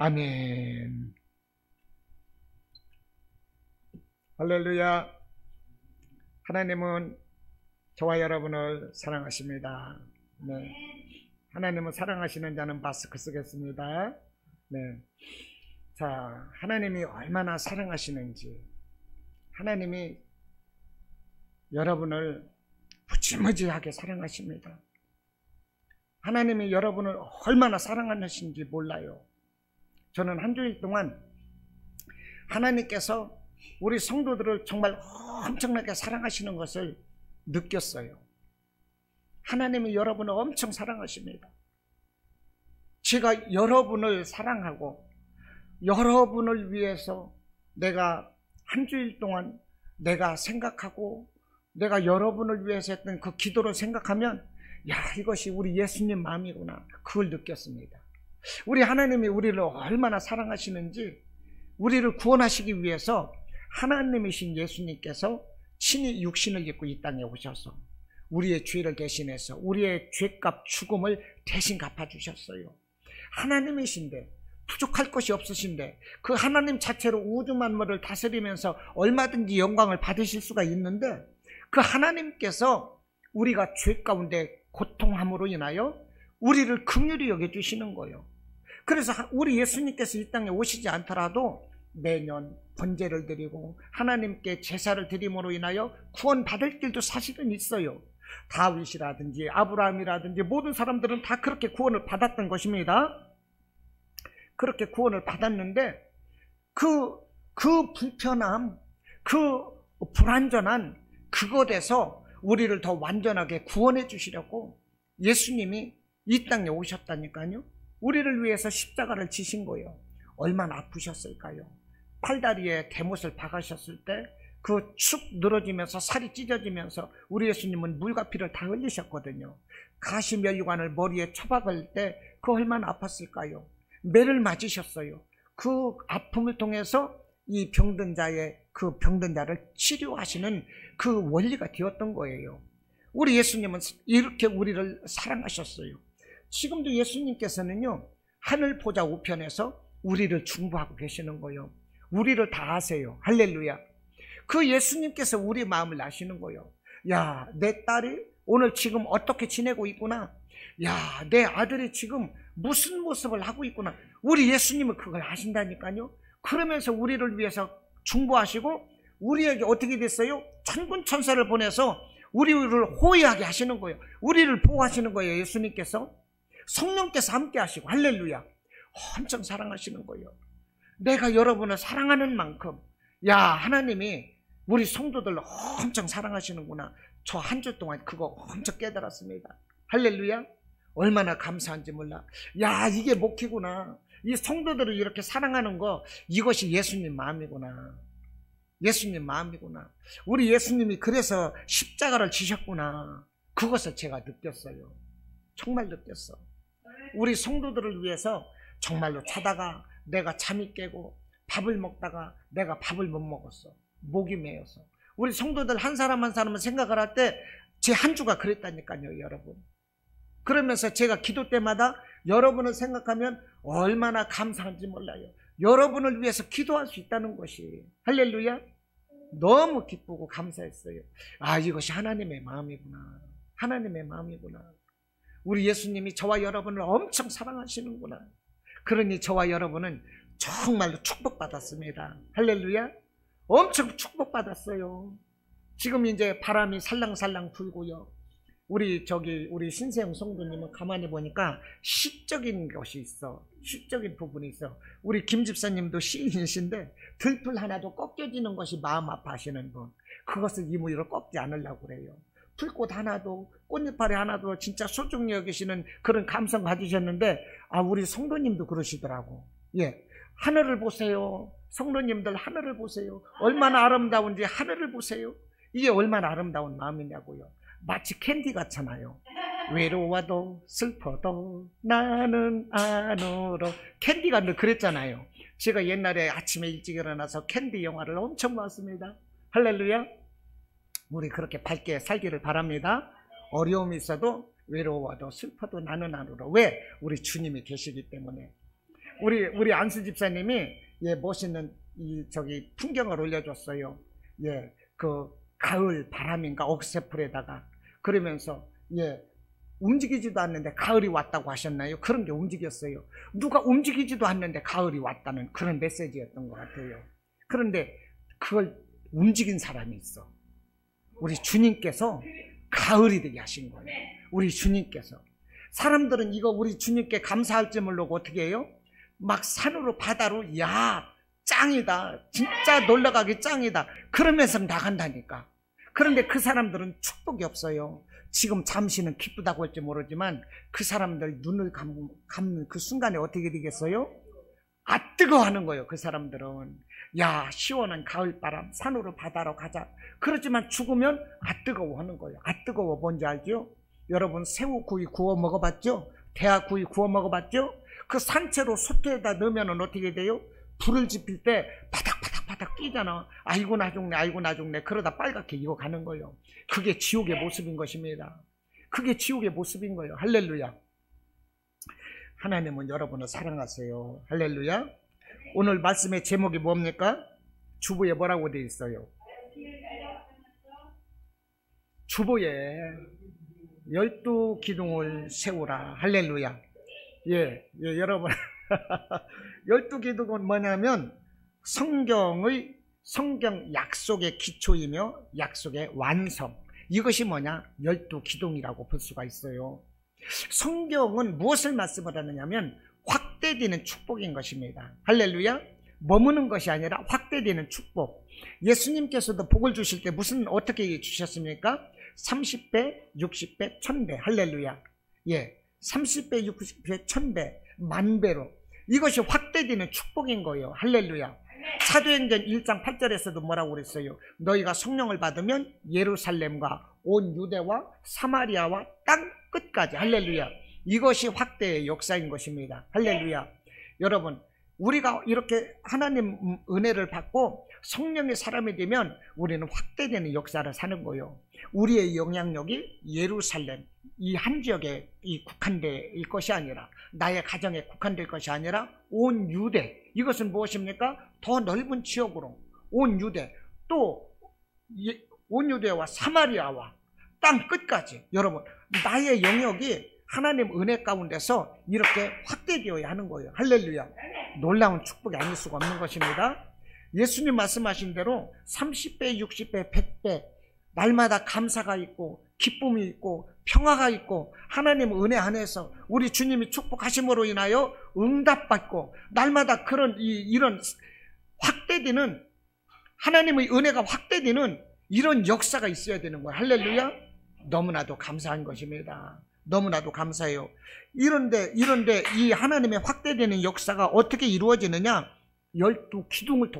아멘. 할렐루야. 하나님은 저와 여러분을 사랑하십니다. 네. 하나님은 사랑하시는 자는 마스크 쓰겠습니다. 네. 자, 하나님이 얼마나 사랑하시는지, 하나님이 여러분을 무지무지하게 사랑하십니다. 하나님이 여러분을 얼마나 사랑하시는지 몰라요. 저는 한 주일 동안 하나님께서 우리 성도들을 정말 엄청나게 사랑하시는 것을 느꼈어요. 하나님이 여러분을 엄청 사랑하십니다. 제가 여러분을 사랑하고 여러분을 위해서 내가 한 주일 동안 내가 생각하고 내가 여러분을 위해서 했던 그 기도를 생각하면 야, 이것이 우리 예수님 마음이구나, 그걸 느꼈습니다. 우리 하나님이 우리를 얼마나 사랑하시는지, 우리를 구원하시기 위해서 하나님이신 예수님께서 친히 육신을 입고 이 땅에 오셔서 우리의 죄를 대신해서 우리의 죄값 죽음을 대신 갚아주셨어요. 하나님이신데, 부족할 것이 없으신데, 그 하나님 자체로 우주 만물을 다스리면서 얼마든지 영광을 받으실 수가 있는데, 그 하나님께서 우리가 죄 가운데 고통함으로 인하여 우리를 긍휼히 여겨주시는 거예요. 그래서 우리 예수님께서 이 땅에 오시지 않더라도 매년 번제를 드리고 하나님께 제사를 드림으로 인하여 구원받을 길도 사실은 있어요. 다윗이라든지 아브라함이라든지 모든 사람들은 다 그렇게 구원을 받았던 것입니다. 그렇게 구원을 받았는데 그 불편함, 그 불완전한 그것에서 우리를 더 완전하게 구원해 주시려고 예수님이 이 땅에 오셨다니까요. 우리를 위해서 십자가를 지신 거예요. 얼마나 아프셨을까요? 팔다리에 대못을 박으셨을 때 그 축 늘어지면서 살이 찢어지면서 우리 예수님은 물과 피를 다 흘리셨거든요. 가시면류관을 머리에 쳐박을 때 그 얼마나 아팠을까요? 매를 맞으셨어요. 그 아픔을 통해서 이 병든 자의 그 병든 자를 치료하시는 그 원리가 되었던 거예요. 우리 예수님은 이렇게 우리를 사랑하셨어요. 지금도 예수님께서는요, 하늘 보좌 우편에서 우리를 중보하고 계시는 거예요. 우리를 다 아세요. 할렐루야. 그 예수님께서 우리 마음을 아시는 거예요. 야, 내 딸이 오늘 지금 어떻게 지내고 있구나. 야, 내 아들이 지금 무슨 모습을 하고 있구나. 우리 예수님은 그걸 아신다니까요. 그러면서 우리를 위해서 중보하시고 우리에게 어떻게 됐어요? 천군 천사를 보내서 우리를 호위하게 하시는 거예요. 우리를 보호하시는 거예요. 예수님께서. 성령께서 함께 하시고, 할렐루야. 엄청 사랑하시는 거예요. 내가 여러분을 사랑하는 만큼, 야, 하나님이 우리 성도들 엄청 사랑하시는구나. 저 한 주 동안 그거 엄청 깨달았습니다. 할렐루야. 얼마나 감사한지 몰라. 야, 이게 목회구나. 이 성도들을 이렇게 사랑하는 거, 이것이 예수님 마음이구나. 예수님 마음이구나. 우리 예수님이 그래서 십자가를 지셨구나. 그것을 제가 느꼈어요. 정말 느꼈어. 우리 성도들을 위해서 정말로 자다가 내가 잠이 깨고 밥을 먹다가 내가 밥을 못 먹었어. 목이 메어서. 우리 성도들 한 사람 한 사람은 생각을 할 때 제 한 주가 그랬다니까요, 여러분. 그러면서 제가 기도 때마다 여러분을 생각하면 얼마나 감사한지 몰라요. 여러분을 위해서 기도할 수 있다는 것이, 할렐루야, 너무 기쁘고 감사했어요. 아, 이것이 하나님의 마음이구나. 하나님의 마음이구나. 우리 예수님이 저와 여러분을 엄청 사랑하시는구나. 그러니 저와 여러분은 정말로 축복받았습니다. 할렐루야. 엄청 축복받았어요. 지금 이제 바람이 살랑살랑 불고요. 우리 신세영 성도님은 가만히 보니까 시적인 것이 있어. 시적인 부분이 있어. 우리 김 집사님도 시인이신데 들풀 하나도 꺾여지는 것이 마음 아파하시는 분. 그것을 이무리로 꺾지 않으려고 그래요. 풀꽃 하나도, 꽃잎파리 하나도 진짜 소중히 여기시는 그런 감성 가지셨는데, 아, 우리 성도님도 그러시더라고. 예. 하늘을 보세요. 성도님들 하늘을 보세요. 얼마나 아름다운지 하늘을 보세요. 이게 얼마나 아름다운 마음이냐고요. 마치 캔디 같잖아요. 외로워도 슬퍼도 나는 안 울어. 캔디가 늘 그랬잖아요. 제가 옛날에 아침에 일찍 일어나서 캔디 영화를 엄청 봤습니다. 할렐루야. 우리 그렇게 밝게 살기를 바랍니다. 어려움이 있어도 외로워도 슬퍼도 나는 안 울어. 왜? 우리 주님이 계시기 때문에. 우리 안수 집사님이 멋있는 저기 풍경을 올려줬어요. 그 가을 바람인가 억새풀에다가 그러면서 움직이지도 않는데 가을이 왔다고 하셨나요? 그런 게 움직였어요. 누가 움직이지도 않는데 가을이 왔다는 그런 메시지였던 것 같아요. 그런데 그걸 움직인 사람이 있어. 우리 주님께서 가을이 되게 하신 거예요. 우리 주님께서. 사람들은 이거 우리 주님께 감사할 줄 모르고 어떻게 해요? 막 산으로 바다로 야 짱이다, 진짜 놀러가기 짱이다 그러면서 나간다니까. 그런데 그 사람들은 축복이 없어요. 지금 잠시는 기쁘다고 할지 모르지만 그 사람들 눈을 감는 그 순간에 어떻게 되겠어요? 아 뜨거 하는 거예요. 그 사람들은 야 시원한 가을바람 산으로 바다로 가자. 그렇지만 죽으면 아 뜨거워 하는 거예요. 아 뜨거워 뭔지 알죠? 여러분 새우구이 구워 먹어봤죠? 대하구이 구워 먹어봤죠? 그 산채로 솥에다 넣으면 어떻게 돼요? 불을 지필 때 바닥바닥바닥 끼잖아. 아이고 나 죽네 아이고 나 죽네. 그러다 빨갛게 익어가는 거예요. 그게 지옥의 모습인 것입니다. 그게 지옥의 모습인 거예요. 할렐루야. 하나님은 여러분을 사랑하세요. 할렐루야. 오늘 말씀의 제목이 뭡니까? 주보에 뭐라고 되어 있어요? 주보에 12기둥을 세우라. 할렐루야. 여러분 12기둥은 뭐냐면 성경 약속의 기초이며 약속의 완성. 이것이 뭐냐? 12기둥이라고 볼 수가 있어요. 성경은 무엇을 말씀을 하느냐면 확대되는 축복인 것입니다. 할렐루야. 머무는 것이 아니라 확대되는 축복. 예수님께서도 복을 주실 때 어떻게 주셨습니까? 30배, 60배, 1000배. 할렐루야. 30배, 60배, 1000배, 만배로. 이것이 확대되는 축복인 거예요. 할렐루야. 사도행전 1장 8절에서도 뭐라고 그랬어요? 너희가 성령을 받으면 예루살렘과 온 유대와 사마리아와 땅 끝까지. 할렐루야. 이것이 확대의 역사인 것입니다. 할렐루야. 여러분 우리가 이렇게 하나님 은혜를 받고 성령의 사람이 되면 우리는 확대되는 역사를 사는 거예요. 우리의 영향력이 예루살렘 이 한 지역에 국한될 것이 아니라 나의 가정에 국한될 것이 아니라 온 유대. 이것은 무엇입니까? 더 넓은 지역으로 온 유대 또 온 유대와 사마리아와 땅 끝까지. 여러분 나의 영역이 하나님 은혜 가운데서 이렇게 확대되어야 하는 거예요. 할렐루야. 놀라운 축복이 아닐 수가 없는 것입니다. 예수님 말씀하신 대로 30배, 60배, 100배 날마다 감사가 있고 기쁨이 있고 평화가 있고 하나님 은혜 안에서 우리 주님이 축복하심으로 인하여 응답받고 날마다 이런 확대되는 하나님의 은혜가 확대되는 이런 역사가 있어야 되는 거예요. 할렐루야. 너무나도 감사한 것입니다. 너무나도 감사해요. 이런데 이 하나님의 확대되는 역사가 어떻게 이루어지느냐? 12기둥을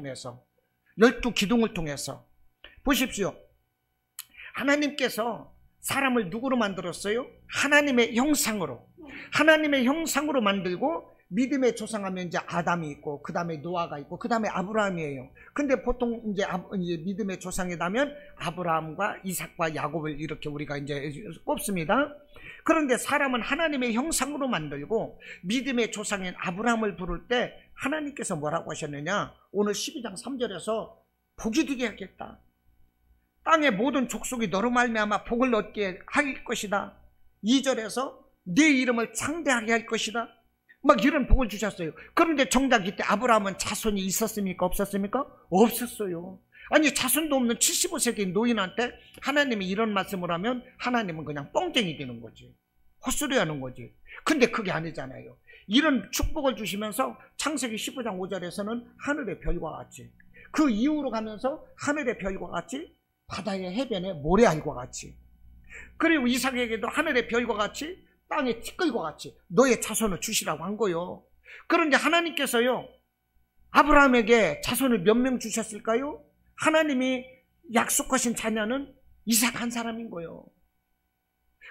통해서 보십시오. 하나님께서 사람을 누구로 만들었어요? 하나님의 형상으로 만들고 믿음의 조상하면 이제 아담이 있고 그 다음에 노아가 있고 그 다음에 아브라함이에요. 근데 보통 이제 믿음의 조상이라면 아브라함과 이삭과 야곱을 이렇게 우리가 이제 꼽습니다. 그런데 사람은 하나님의 형상으로 만들고 믿음의 조상인 아브라함을 부를 때 하나님께서 뭐라고 하셨느냐? 오늘 12장 3절에서 복이 되게 하겠다. 땅의 모든 족속이 너로 말미암아 복을 얻게 할 것이다. 2절에서 네 이름을 창대하게 할 것이다. 막 이런 복을 주셨어요. 그런데 정작 이때 아브라함은 자손이 있었습니까? 없었습니까? 없었어요. 아니 자손도 없는 75세기 노인한테 하나님이 이런 말씀을 하면 하나님은 그냥 뻥쟁이 되는 거지. 헛소리 하는 거지. 근데 그게 아니잖아요. 이런 축복을 주시면서 창세기 15장 5절에서는 하늘의 별과 같이, 그 이후로 가면서 하늘의 별과 같이, 바다의 해변의 모래알과 같이, 그리고 이삭에게도 하늘의 별과 같이 땅의 티끌과 같이 너의 자손을 주시라고 한 거요. 그런데 하나님께서요 아브라함에게 자손을 몇 명 주셨을까요? 하나님이 약속하신 자녀는 이삭 한 사람인 거예요.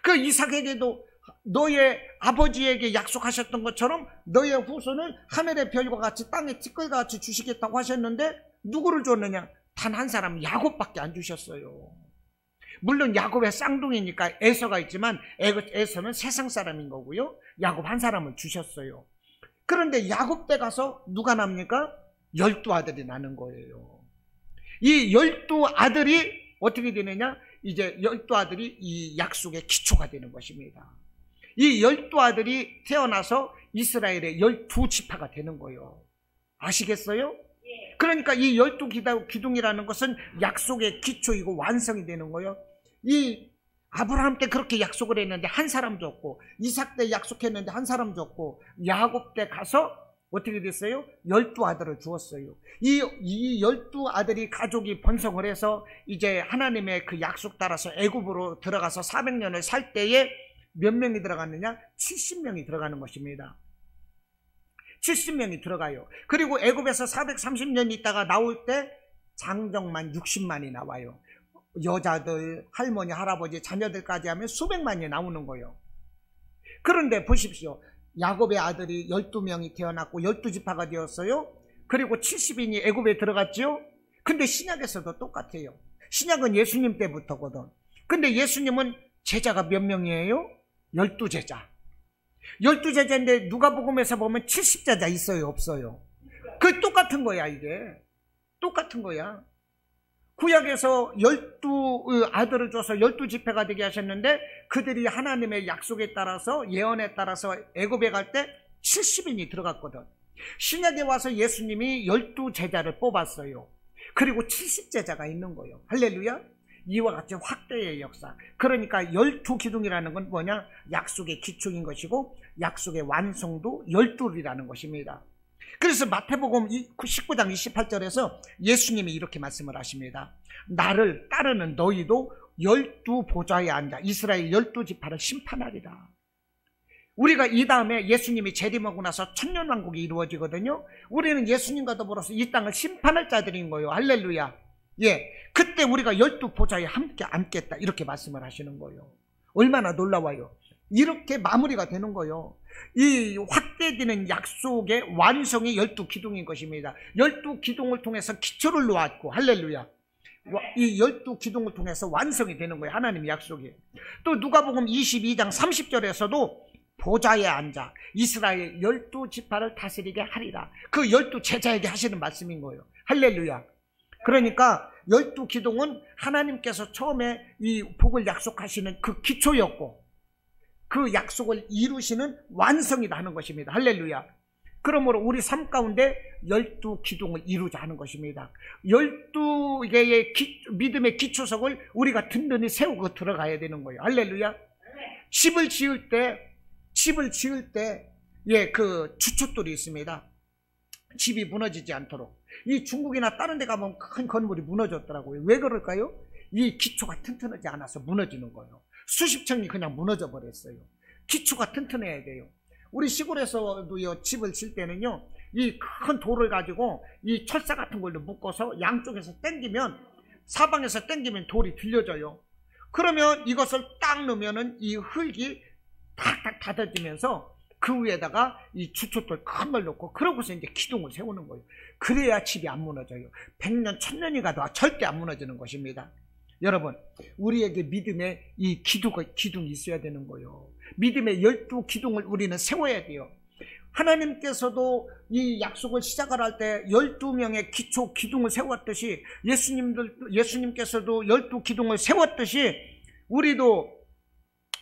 그 이삭에게도 너의 아버지에게 약속하셨던 것처럼 너의 후손을 하늘의 별과 같이 땅의 티끌과 같이 주시겠다고 하셨는데 누구를 줬느냐? 단 한 사람 야곱밖에 안 주셨어요. 물론 야곱의 쌍둥이니까 에서가 있지만 에서는 세상 사람인 거고요. 야곱 한 사람을 주셨어요. 그런데 야곱 때 가서 누가 납니까? 12아들이 나는 거예요. 이 12아들이 어떻게 되느냐? 이제 12아들이 이 약속의 기초가 되는 것입니다. 이 12아들이 태어나서 이스라엘의 12지파가 되는 거예요. 아시겠어요? 그러니까 이 12기둥이라는 것은 약속의 기초이고 완성이 되는 거예요. 이 아브라함 때 그렇게 약속을 했는데 한 사람도 없고, 이삭 때 약속했는데 한 사람도 없고, 야곱 때 가서 어떻게 됐어요? 12아들을 주었어요. 이 12아들이 가족이 번성을 해서 이제 하나님의 그 약속 따라서 애굽으로 들어가서 400년을 살 때에 몇 명이 들어갔느냐? 70명이 들어가는 것입니다. 70명이 들어가요. 그리고 애굽에서 430년 있다가 나올 때 장정만 60만이 나와요. 여자들, 할머니, 할아버지, 자녀들까지 하면 수백만이 나오는 거예요. 그런데 보십시오. 야곱의 아들이 12명이 태어났고 12지파가 되었어요. 그리고 70인이 애굽에 들어갔죠. 근데 신약에서도 똑같아요. 신약은 예수님 때부터거든. 근데 예수님은 제자가 몇 명이에요? 12제자. 12제자인데 누가복음에서 보면 70제자 있어요, 없어요? 그 똑같은 거야, 이게. 똑같은 거야. 구약에서 12아들을 줘서 12지파가 되게 하셨는데 그들이 하나님의 약속에 따라서, 예언에 따라서 애굽에 갈 때 70인이 들어갔거든. 신약에 와서 예수님이 12제자를 뽑았어요. 그리고 70제자가 있는 거예요. 할렐루야. 이와 같이 확대의 역사. 그러니까 12기둥이라는 건 뭐냐? 약속의 기초인 것이고 약속의 완성도 12이라는 것입니다. 그래서 마태복음 19장 28절에서 예수님이 이렇게 말씀을 하십니다. 나를 따르는 너희도 12보좌에 앉아 이스라엘 12지파를 심판하리라. 우리가 이 다음에 예수님이 재림하고 나서 천년왕국이 이루어지거든요. 우리는 예수님과 더불어서 이 땅을 심판할 자들인 거예요. 할렐루야. 예, 그때 우리가 12보좌에 함께 앉겠다 이렇게 말씀을 하시는 거예요. 얼마나 놀라워요. 이렇게 마무리가 되는 거예요. 이 확대되는 약속의 완성이 12기둥인 것입니다. 12기둥을 통해서 기초를 놓았고, 할렐루야. 이 12기둥을 통해서 완성이 되는 거예요. 하나님의 약속이. 또 누가복음 22장 30절에서도 보좌에 앉아 이스라엘 12지파를 다스리게 하리라. 그 12제자에게 하시는 말씀인 거예요. 할렐루야. 그러니까 12기둥은 하나님께서 처음에 이 복을 약속하시는 그 기초였고 그 약속을 이루시는 완성이다 하는 것입니다. 할렐루야. 그러므로 우리 삶 가운데 12기둥을 이루자 하는 것입니다. 12개의 믿음의 기초석을 우리가 든든히 세우고 들어가야 되는 거예요. 할렐루야. 집을 지을 때 예, 그 주춧돌이 있습니다. 집이 무너지지 않도록. 이 중국이나 다른 데 가면 큰 건물이 무너졌더라고요. 왜 그럴까요? 이 기초가 튼튼하지 않아서 무너지는 거예요. 수십 층이 그냥 무너져 버렸어요. 기초가 튼튼해야 돼요. 우리 시골에서도요, 집을 질 때는요, 이 큰 돌을 가지고 이 철사 같은 걸로 묶어서 양쪽에서 당기면, 사방에서 당기면 돌이 들려져요. 그러면 이것을 딱 넣으면은 이 흙이 탁탁 닫아지면서 그 위에다가 이 주춧돌 큰 걸 넣고 그러고서 이제 기둥을 세우는 거예요. 그래야 집이 안 무너져요. 100년, 1000년이 가도 절대 안 무너지는 것입니다. 여러분, 우리에게 믿음의 이 기둥이 있어야 되는 거예요. 믿음의 12기둥을 우리는 세워야 돼요. 하나님께서도 이 약속을 시작을 할 때 12명의 기초 기둥을 세웠듯이 예수님께서도 12기둥을 세웠듯이 우리도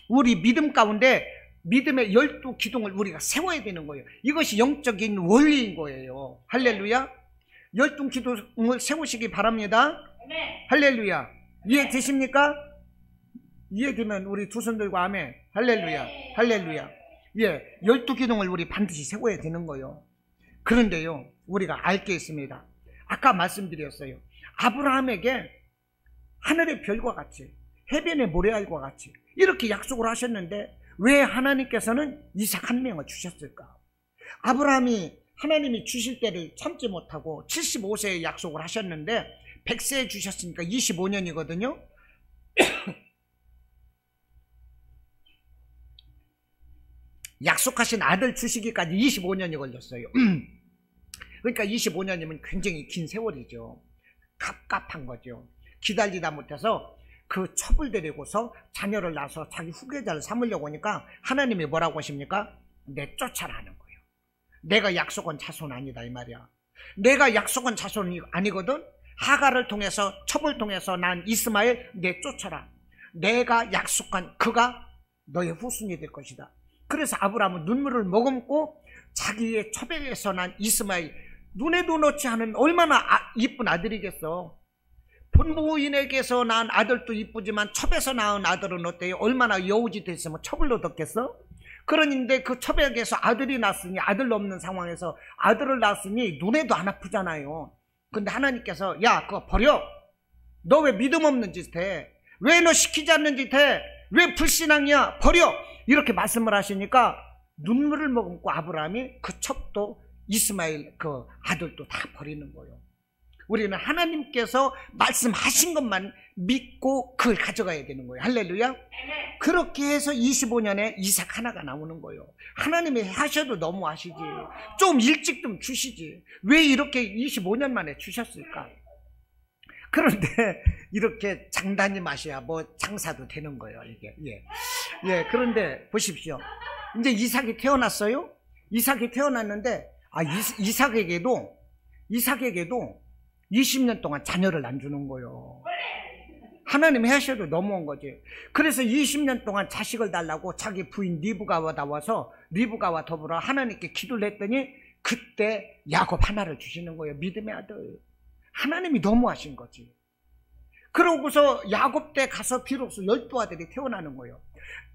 우리 믿음 가운데 믿음의 12기둥을 우리가 세워야 되는 거예요. 이것이 영적인 원리인 거예요. 할렐루야. 12기둥을 세우시기 바랍니다. 할렐루야. 이해되십니까? 이해되면 우리 두 손 들고 아멘. 할렐루야. 할렐루야. 예, 12기둥을 우리 반드시 세워야 되는 거예요. 그런데요, 우리가 알 게 있습니다. 아까 말씀드렸어요. 아브라함에게 하늘의 별과 같이, 해변의 모래알과 같이 이렇게 약속을 하셨는데 왜 하나님께서는 이삭 한 명을 주셨을까? 아브라함이 하나님이 주실 때를 참지 못하고 75세에 약속을 하셨는데 100세에 주셨으니까 25년이거든요. 약속하신 아들 주시기까지 25년이 걸렸어요. 그러니까 25년이면 굉장히 긴 세월이죠. 갑갑한 거죠. 기다리다 못해서 그 첩을 데리고서 자녀를 낳아서 자기 후계자를 삼으려고 하니까 하나님이 뭐라고 하십니까? 내쫓아라는 거예요. 내가 약속한 자손 아니다 이 말이야. 내가 약속한 자손이 아니거든. 하갈을 통해서 첩을 통해서 난 이스마엘 내쫓아라. 내가 약속한 그가 너의 후손이 될 것이다. 그래서 아브라함은 눈물을 머금고 자기의 첩에게서 난 이스마엘, 눈에도 넣지 않은 얼마나 이쁜 아들이겠어. 본부인에게서 낳은 아들도 이쁘지만 첩에서 낳은 아들은 어때요? 얼마나 여우짓 됐으면 첩을 얻었겠어? 그런데 그 첩에게서 아들이 낳았으니, 아들 없는 상황에서 아들을 낳았으니 눈에도 안 아프잖아요. 근데 하나님께서 야 그거 버려. 너 왜 믿음 없는 짓 해? 왜 너 시키지 않는 짓 해? 왜 불신앙이야? 버려. 이렇게 말씀을 하시니까 눈물을 머금고 아브라함이 그 첩도 이스마엘 그 아들도 다 버리는 거예요. 우리는 하나님께서 말씀하신 것만 믿고 그걸 가져가야 되는 거예요. 할렐루야. 그렇게 해서 25년에 이삭 하나가 나오는 거예요. 하나님이 하셔도 너무 하시지. 좀 일찍 좀 주시지. 왜 이렇게 25년 만에 주셨을까? 그런데 이렇게 장단이 마셔야 뭐 장사도 되는 거예요, 이게. 예. 그런데 보십시오. 이제 이삭이 태어났어요. 이삭이 태어났는데 이삭에게도 20년 동안 자녀를 안 주는 거예요. 하나님이 하셔도 너무한 거지. 그래서 20년 동안 자식을 달라고 자기 부인 리브가와 나와서 리브가와 더불어 하나님께 기도를 했더니 그때 야곱 하나를 주시는 거예요. 믿음의 아들. 하나님이 너무하신 거지. 그러고서 야곱 때 가서 비로소 12아들이 태어나는 거예요.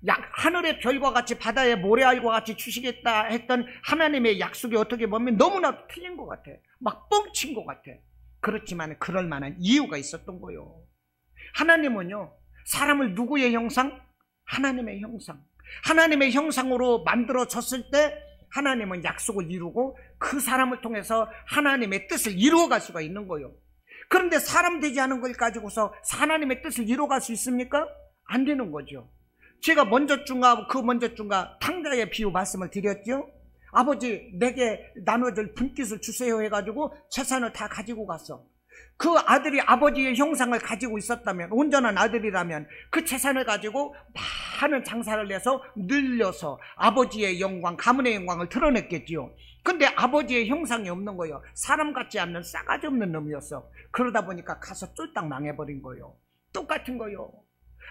하늘의 별과 같이 바다의 모래알과 같이 주시겠다 했던 하나님의 약속이 어떻게 보면 너무나도 틀린 것 같아. 막 뻥친 것 같아. 그렇지만 그럴 만한 이유가 있었던 거예요. 하나님은요, 사람을 누구의 형상? 하나님의 형상. 하나님의 형상으로 만들어졌을 때 하나님은 약속을 이루고 그 사람을 통해서 하나님의 뜻을 이루어갈 수가 있는 거예요. 그런데 사람 되지 않은 걸 가지고서 하나님의 뜻을 이루어갈 수 있습니까? 안 되는 거죠. 제가 먼저쯤과 그 먼저쯤과 탕자의 비유 말씀을 드렸죠. 아버지 내게 나눠줄 분깃을 주세요 해가지고 재산을 다 가지고 갔어. 그 아들이 아버지의 형상을 가지고 있었다면, 온전한 아들이라면 그 재산을 가지고 많은 장사를 해서 늘려서 아버지의 영광, 가문의 영광을 드러냈겠지요. 근데 아버지의 형상이 없는 거예요. 사람 같지 않는 싸가지 없는 놈이었어. 그러다 보니까 가서 쫄딱 망해버린 거예요. 똑같은 거예요.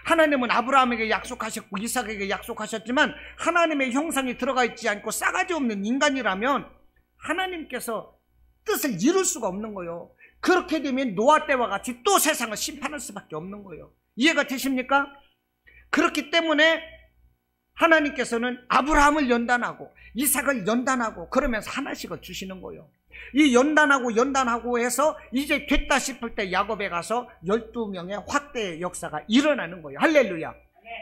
하나님은 아브라함에게 약속하셨고 이삭에게 약속하셨지만 하나님의 형상이 들어가 있지 않고 싸가지 없는 인간이라면 하나님께서 뜻을 이룰 수가 없는 거예요. 그렇게 되면 노아 때와 같이 또 세상을 심판할 수밖에 없는 거예요. 이해가 되십니까? 그렇기 때문에 하나님께서는 아브라함을 연단하고 이삭을 연단하고 그러면서 하나씩을 주시는 거예요. 이 연단하고 해서 이제 됐다 싶을 때 야곱에 가서 12명의 확대의 역사가 일어나는 거예요. 할렐루야.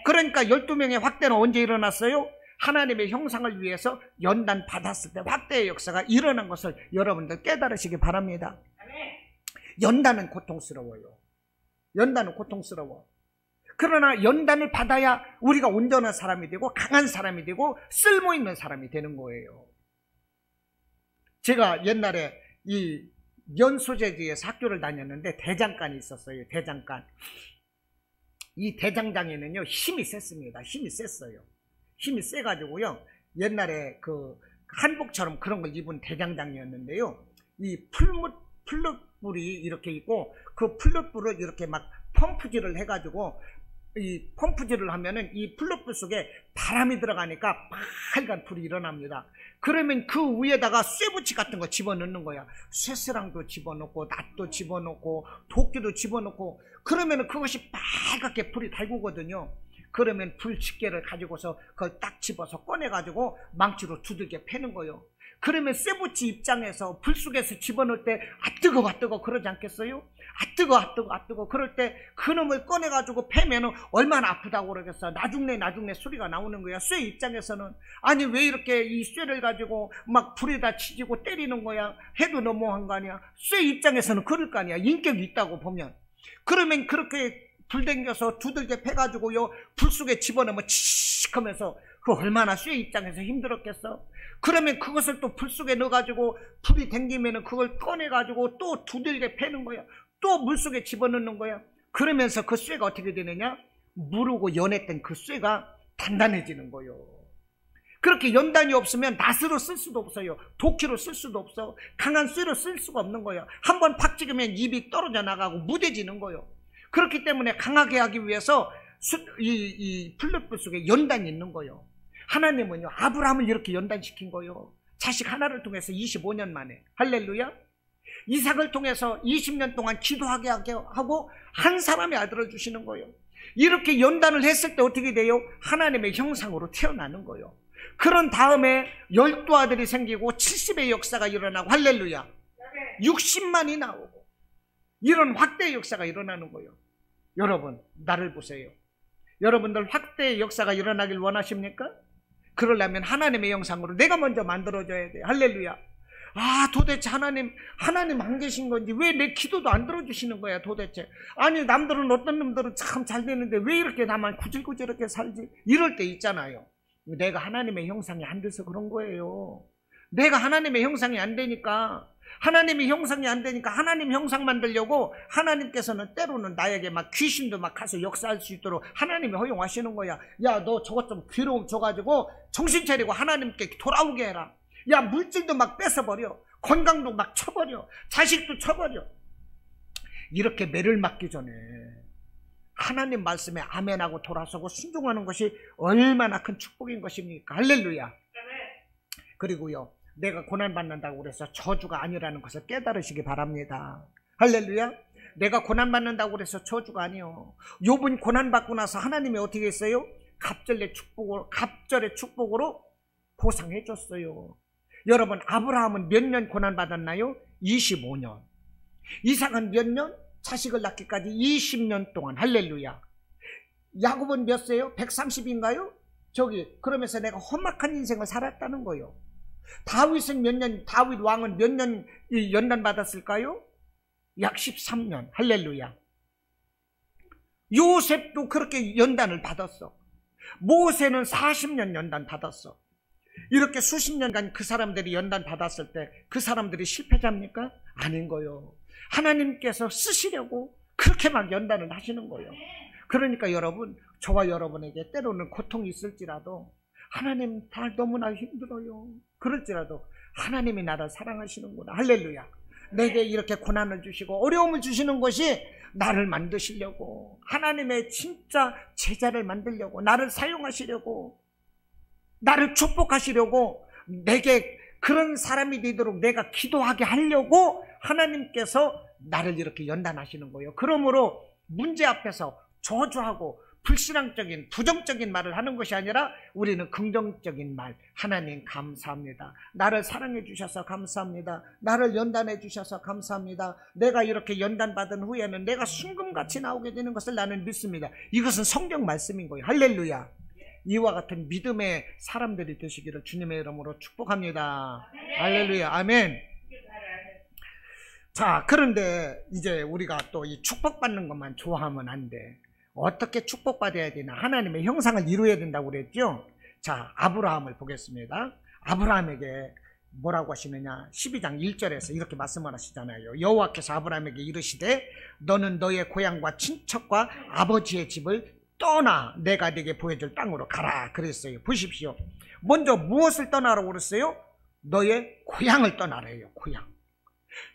그러니까 12명의 확대는 언제 일어났어요? 하나님의 형상을 위해서 연단 받았을 때 확대의 역사가 일어난 것을 여러분들 깨달으시기 바랍니다. 연단은 고통스러워요. 연단은 고통스러워. 그러나 연단을 받아야 우리가 온전한 사람이 되고 강한 사람이 되고 쓸모있는 사람이 되는 거예요. 제가 옛날에 이 연소재지에서 학교를 다녔는데 대장간이 있었어요. 대장간. 이 대장장에는요 힘이 셌습니다. 힘이 셌어요. 힘이 세가지고요 옛날에 그 한복처럼 그런 걸 입은 대장장이었는데요. 이 플룻불이 이렇게 있고 그 플룻불을 이렇게 막 펌프질을 해가지고 이 펌프질을 하면은 이 플룻불 속에 바람이 들어가니까 빨간 불이 일어납니다. 그러면 그 위에다가 쇠붙이 같은 거 집어넣는 거야. 쇠스랑도 집어넣고 낫도 집어넣고 도끼도 집어넣고 그러면 그것이 빨갛게 불이 달구거든요. 그러면 불집게를 가지고서 그걸 딱 집어서 꺼내가지고 망치로 두들겨 패는 거예요. 그러면 쇠붙이 입장에서 불 속에서 집어넣을 때 뜨거 그러지 않겠어요? 뜨거 그럴 때 그놈을 꺼내가지고 패면은 얼마나 아프다고 그러겠어. 나중내 소리가 나오는 거야. 쇠 입장에서는 아니 왜 이렇게 이 쇠를 가지고 막 불에다 치지고 때리는 거야 해도 너무한 거 아니야. 쇠 입장에서는 그럴 거 아니야. 인격이 있다고 보면. 그러면 그렇게 불 댕겨서 두들겨 패가지고요 불 속에 집어넣으면 치익 하면서 그 얼마나 쇠 입장에서 힘들었겠어. 그러면 그것을 또 불 속에 넣어가지고 불이 댕기면은 그걸 꺼내가지고 또 두들겨 패는 거야. 또 물속에 집어넣는 거야. 그러면서 그 쇠가 어떻게 되느냐? 무르고 연했던 그 쇠가 단단해지는 거예요. 그렇게 연단이 없으면 낫으로 쓸 수도 없어요. 도끼로 쓸 수도 없어. 강한 쇠로 쓸 수가 없는 거예요. 한번 팍 찍으면 입이 떨어져 나가고 무뎌지는 거예요. 그렇기 때문에 강하게 하기 위해서 이 플랫불 속에 연단이 있는 거예요. 하나님은요, 아브라함을 이렇게 연단시킨 거예요. 자식 하나를 통해서 25년 만에. 할렐루야. 이삭을 통해서 20년 동안 기도하게 하고 한 사람의 아들을 주시는 거예요. 이렇게 연단을 했을 때 어떻게 돼요? 하나님의 형상으로 태어나는 거예요. 그런 다음에 12아들이 생기고 70의 역사가 일어나고, 할렐루야, 60만이 나오고, 이런 확대의 역사가 일어나는 거예요. 여러분, 나를 보세요. 여러분들 확대의 역사가 일어나길 원하십니까? 그러려면 하나님의 형상으로 내가 먼저 만들어줘야 돼요. 할렐루야. 아, 도대체 하나님 안 계신 건지, 왜 내 기도도 안 들어주시는 거야 도대체. 아니, 남들은, 어떤 놈들은 참 잘 되는데 왜 이렇게 나만 구질구질하게 살지? 이럴 때 있잖아요. 내가 하나님의 형상이 안 돼서 그런 거예요. 내가 하나님의 형상이 안 되니까, 하나님 형상 만들려고 하나님께서는 때로는 나에게 막 귀신도 막 가서 역사할 수 있도록 하나님이 허용하시는 거야. 야, 너 저것 좀 괴로움 줘가지고 정신 차리고 하나님께 돌아오게 해라. 야, 물질도 막 뺏어버려. 건강도 막 쳐버려. 자식도 쳐버려. 이렇게 매를 맞기 전에 하나님 말씀에 아멘하고 돌아서고 순종하는 것이 얼마나 큰 축복인 것입니까? 할렐루야. 그리고요, 내가 고난받는다고 그래서 저주가 아니라는 것을 깨달으시기 바랍니다. 할렐루야. 내가 고난받는다고 그래서 저주가 아니요. 욥은 고난받고 나서 하나님이 어떻게 했어요? 갑절의 축복으로 보상해 줬어요. 여러분, 아브라함은 몇 년 고난받았나요? 25년. 이삭은 몇 년? 자식을 낳기까지 20년 동안. 할렐루야. 야곱은 몇 세요? 130인가요? 그러면서 내가 험악한 인생을 살았다는 거예요. 다윗은 몇 년, 다윗 왕은 몇 년 연단 받았을까요? 약 13년. 할렐루야. 요셉도 그렇게 연단을 받았어. 모세는 40년 연단 받았어. 이렇게 수십 년간 그 사람들이 연단 받았을 때 그 사람들이 실패자입니까? 아닌 거요. 하나님께서 쓰시려고 그렇게 막 연단을 하시는 거예요. 그러니까 여러분, 저와 여러분에게 때로는 고통이 있을지라도, 하나님 다 너무나 힘들어요. 그럴지라도 하나님이 나를 사랑하시는구나. 할렐루야. 내게 이렇게 고난을 주시고 어려움을 주시는 것이 나를 만드시려고, 하나님의 진짜 제자를 만들려고, 나를 사용하시려고, 나를 축복하시려고, 내게 그런 사람이 되도록 내가 기도하게 하려고 하나님께서 나를 이렇게 연단하시는 거예요. 그러므로 문제 앞에서 저주하고 불신앙적인 부정적인 말을 하는 것이 아니라 우리는 긍정적인 말, 하나님 감사합니다. 나를 사랑해 주셔서 감사합니다. 나를 연단해 주셔서 감사합니다. 내가 이렇게 연단받은 후에는 내가 순금같이 나오게 되는 것을 나는 믿습니다. 이것은 성경 말씀인 거예요. 할렐루야. 이와 같은 믿음의 사람들이 되시기를 주님의 이름으로 축복합니다. 할렐루야. 아멘. 자, 그런데 이제 우리가 또 이 축복받는 것만 좋아하면 안 돼. 어떻게 축복받아야 되나? 하나님의 형상을 이루어야 된다고 그랬죠. 자, 아브라함을 보겠습니다. 아브라함에게 뭐라고 하시느냐? 12장 1절에서 이렇게 말씀을 하시잖아요. 여호와께서 아브라함에게 이르시되 너는 너의 고향과 친척과 아버지의 집을 떠나 내가 네게 보여줄 땅으로 가라 그랬어요. 보십시오. 먼저 무엇을 떠나라고 그랬어요? 너의 고향을 떠나래요. 고향.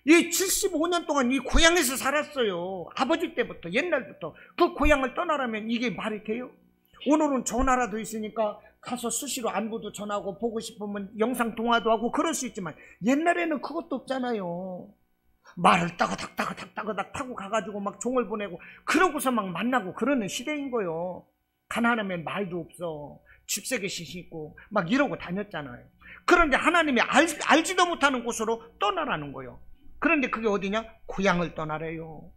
이 75년 동안 이 고향에서 살았어요. 아버지 때부터, 옛날부터. 그 고향을 떠나라면 이게 말이 돼요? 오늘은 전화라도 있으니까 가서 수시로 안부도 전하고 보고 싶으면 영상통화도 하고 그럴 수 있지만 옛날에는 그것도 없잖아요. 말을 따그닥 타고 가가지고 막 종을 보내고 그러고서 막 만나고 그러는 시대인 거요. 가난하면 말도 없어. 집세계 신고 막 이러고 다녔잖아요. 그런데 하나님이 알지도 못하는 곳으로 떠나라는 거예요. 그런데 그게 어디냐? 고향을 떠나래요.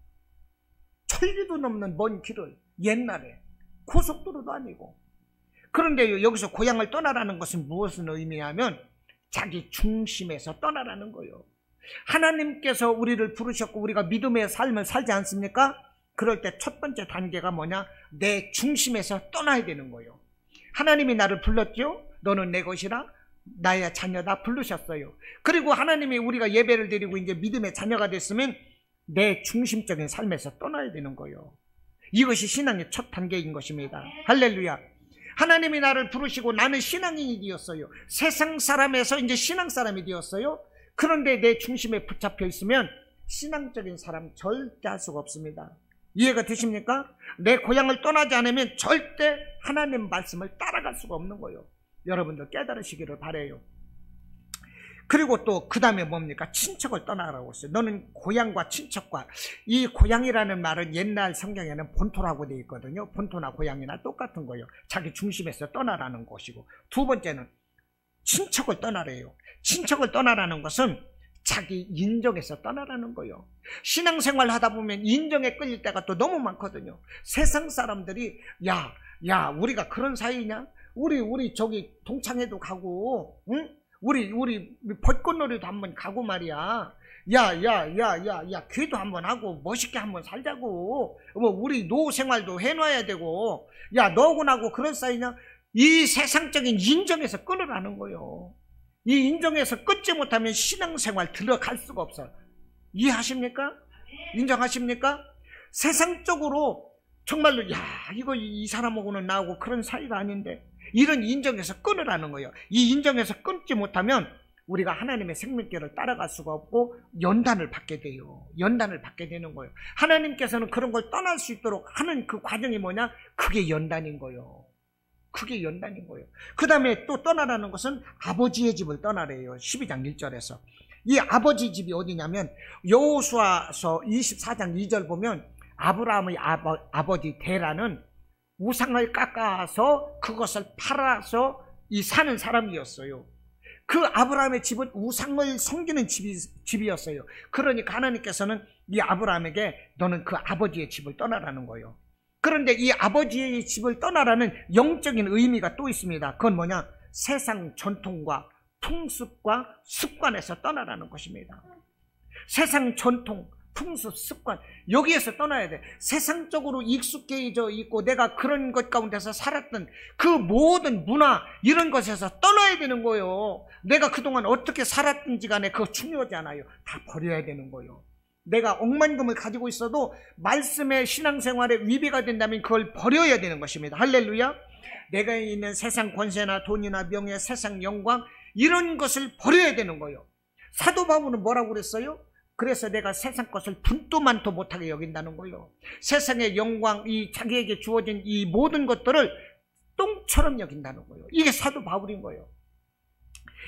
천리도 넘는 먼 길을, 옛날에 고속도로도 아니고. 그런데 여기서 고향을 떠나라는 것은 무엇을 의미하면 자기 중심에서 떠나라는 거예요. 하나님께서 우리를 부르셨고 우리가 믿음의 삶을 살지 않습니까? 그럴 때 첫 번째 단계가 뭐냐? 내 중심에서 떠나야 되는 거예요. 하나님이 나를 불렀죠? 너는 내 것이라 나의 자녀다 부르셨어요. 그리고 하나님이 우리가 예배를 드리고 이제 믿음의 자녀가 됐으면 내 중심적인 삶에서 떠나야 되는 거예요. 이것이 신앙의 첫 단계인 것입니다. 할렐루야. 하나님이 나를 부르시고 나는 신앙인이 되었어요. 세상 사람에서 이제 신앙 사람이 되었어요. 그런데 내 중심에 붙잡혀 있으면 신앙적인 사람 절대 할 수가 없습니다. 이해가 되십니까? 내 고향을 떠나지 않으면 절대 하나님 말씀을 따라갈 수가 없는 거예요. 여러분들 깨달으시기를 바라요. 그리고 또 그 다음에 뭡니까? 친척을 떠나라고 했어요. 너는 고향과 친척과, 이 고향이라는 말은 옛날 성경에는 본토라고 되어 있거든요. 본토나 고향이나 똑같은 거예요. 자기 중심에서 떠나라는 것이고, 두 번째는 친척을 떠나래요. 친척을 떠나라는 것은 자기 인정에서 떠나라는 거예요. 신앙생활 하다 보면 인정에 끌릴 때가 또 너무 많거든요. 세상 사람들이 야 우리가 그런 사이냐? 우리 저기 동창회도 가고, 응? 우리 벚꽃놀이도 한번 가고 말이야. 야 귀도 한번 하고 멋있게 한번 살자고. 뭐 우리 노후 생활도 해놔야 되고. 야 너하고 나하고 그런 사이냐? 이 세상적인 인정에서 끊으라는 거예요. 이 인정에서 끊지 못하면 신앙생활 들어갈 수가 없어요. 이해하십니까? 인정하십니까? 세상적으로 정말로 이거 이 사람하고는 나하고 그런 사이가 아닌데, 이런 인정에서 끊으라는 거예요. 이 인정에서 끊지 못하면 우리가 하나님의 생명길을 따라갈 수가 없고 연단을 받게 돼요. 연단을 받게 되는 거예요. 하나님께서는 그런 걸 떠날 수 있도록 하는 그 과정이 뭐냐? 그게 연단인 거예요. 그게 연단인 거예요. 그 다음에 또 떠나라는 것은 아버지의 집을 떠나래요. 12장 1절에서. 이 아버지 집이 어디냐면 여호수아서 24장 2절 보면 아브라함의 아버지 데라는 우상을 깎아서 그것을 팔아서 이 사는 사람이었어요. 그 아브라함의 집은 우상을 섬기는 집이었어요. 그러니까 하나님께서는 이 아브라함에게 너는 그 아버지의 집을 떠나라는 거예요. 그런데 이 아버지의 집을 떠나라는 영적인 의미가 또 있습니다. 그건 뭐냐? 세상 전통과 풍습과 습관에서 떠나라는 것입니다. 세상 전통, 풍습, 습관, 여기에서 떠나야 돼. 세상적으로 익숙해져 있고 내가 그런 것 가운데서 살았던 그 모든 문화, 이런 것에서 떠나야 되는 거예요. 내가 그동안 어떻게 살았든지 간에 그거 중요하지 않아요. 다 버려야 되는 거예요. 내가 억만금을 가지고 있어도 말씀의 신앙생활에 위배가 된다면 그걸 버려야 되는 것입니다. 할렐루야. 내가 있는 세상 권세나 돈이나 명예, 세상 영광, 이런 것을 버려야 되는 거예요. 사도 바울은 뭐라고 그랬어요? 그래서 내가 세상 것을 분도만도 못하게 여긴다는 거예요. 세상의 영광, 이 자기에게 주어진 이 모든 것들을 똥처럼 여긴다는 거예요. 이게 사도 바울인 거예요.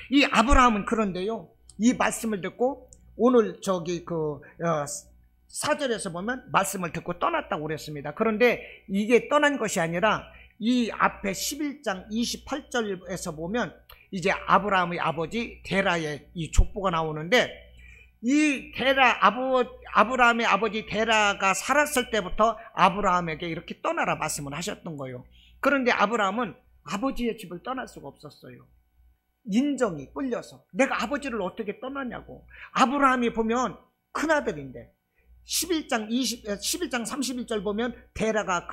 이 아브라함은 그런데요, 이 말씀을 듣고 오늘 저기 4절에서 보면 말씀을 듣고 떠났다고 그랬습니다. 그런데 이게 떠난 것이 아니라 이 앞에 11장 28절에서 보면 이제 아브라함의 아버지 데라의 이 족보가 나오는데, 이 아브라함의 아버지 데라가 살았을 때부터 아브라함에게 이렇게 떠나라 말씀을 하셨던 거예요. 그런데 아브라함은 아버지의 집을 떠날 수가 없었어요. 인정이 끌려서 내가 아버지를 어떻게 떠나냐고. 아브라함이 보면 큰아들인데 11장 31절 보면 데라가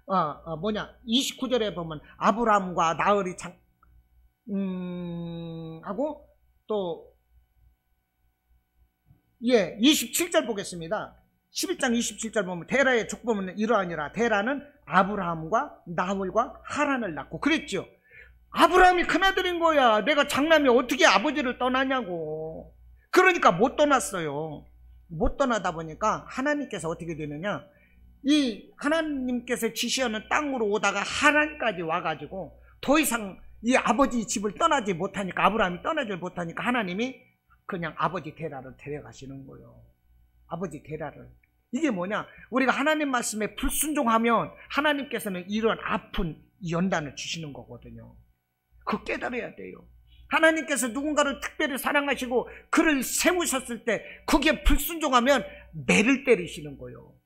29절에 보면 아브라함과 나흘이 하고 또 27절 보겠습니다. 11장 27절 보면 데라의 족보는 이러하니라. 데라는 아브라함과 나홀과 하란을 낳고 그랬죠. 아브라함이 큰아들인 거야. 내가 장남이 어떻게 아버지를 떠나냐고. 그러니까 못 떠났어요. 못 떠나다 보니까 하나님께서 어떻게 되느냐, 이 하나님께서 지시하는 땅으로 오다가 하란까지 와가지고 더 이상 이 아버지 집을 떠나지 못하니까, 아브라함이 떠나지 못하니까 하나님이 그냥 아버지 데라를 데려가시는 거예요. 아버지 데라를. 이게 뭐냐, 우리가 하나님 말씀에 불순종하면 하나님께서는 이런 아픈 연단을 주시는 거거든요. 그거 깨달아야 돼요. 하나님께서 누군가를 특별히 사랑하시고 그를 세우셨을 때 그게 불순종하면 매를 때리시는 거예요.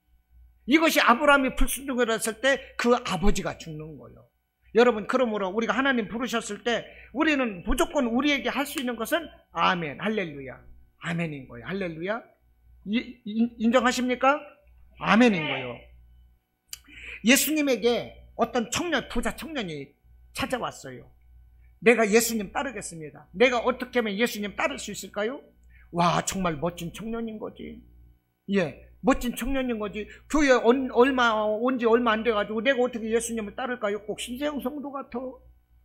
이것이 아브라함이 불순종을 했을 때 그 아버지가 죽는 거예요. 여러분, 그러므로 우리가 하나님 부르셨을 때 우리는 무조건 우리에게 할 수 있는 것은 아멘, 할렐루야, 아멘인 거예요. 할렐루야. 인정하십니까? 아멘인 거예요. 예수님에게 어떤 부자 청년이 찾아왔어요. 내가 예수님 따르겠습니다. 내가 어떻게 하면 예수님 따를 수 있을까요? 와, 정말 멋진 청년인 거지. 예, 멋진 청년인 거지. 교회 온 지 얼마 안 돼가지고 내가 어떻게 예수님을 따를까요? 꼭 신세형 성도 같아.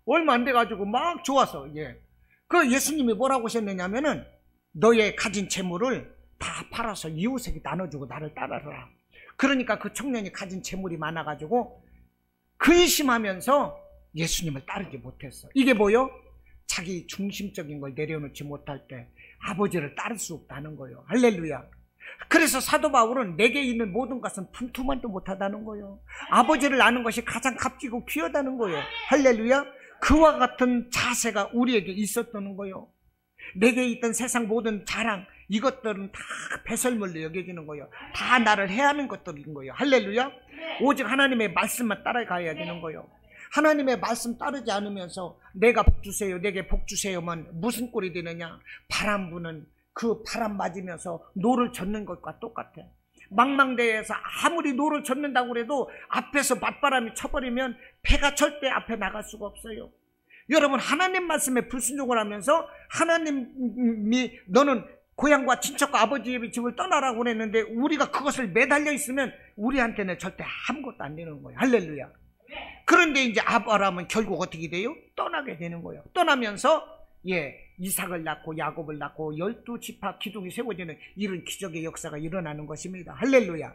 얼마 안 돼가지고 막 좋아서. 예. 그 예수님이 뭐라고 하셨느냐면은 너의 가진 재물을 다 팔아서 이웃에게 나눠주고 나를 따라라. 그러니까 그 청년이 가진 재물이 많아가지고 근심하면서 예수님을 따르지 못했어. 이게 뭐요? 자기 중심적인 걸 내려놓지 못할 때 아버지를 따를 수 없다는 거예요. 할렐루야. 그래서 사도 바울은 내게 있는 모든 것은 분투만도 못하다는 거예요. 아버지를 아는 것이 가장 값지고 귀하다는 거예요. 할렐루야. 그와 같은 자세가 우리에게 있었다는 거예요. 내게 있던 세상 모든 자랑, 이것들은 다 배설물로 여겨지는 거예요. 다 나를 해하는 것들인 거예요. 할렐루야. 오직 하나님의 말씀만 따라가야 되는 거예요. 하나님의 말씀 따르지 않으면서 내가 복 주세요, 내게 복 주세요만 무슨 꼴이 되느냐. 바람 부는 그 바람 맞으면서 노를 젓는 것과 똑같아. 망망대해에서 아무리 노를 젓는다고 해도 앞에서 맞바람이 쳐버리면 배가 절대 앞에 나갈 수가 없어요. 여러분, 하나님 말씀에 불순종을 하면서 하나님이 너는 고향과 친척과 아버지의 집을 떠나라고 그랬는데 우리가 그것을 매달려 있으면 우리한테는 절대 아무것도 안 되는 거예요. 할렐루야. 그런데 이제 아브라함은 결국 어떻게 돼요? 떠나게 되는 거예요. 떠나면서 이삭을 낳고 야곱을 낳고 12지파 기둥이 세워지는 이런 기적의 역사가 일어나는 것입니다. 할렐루야.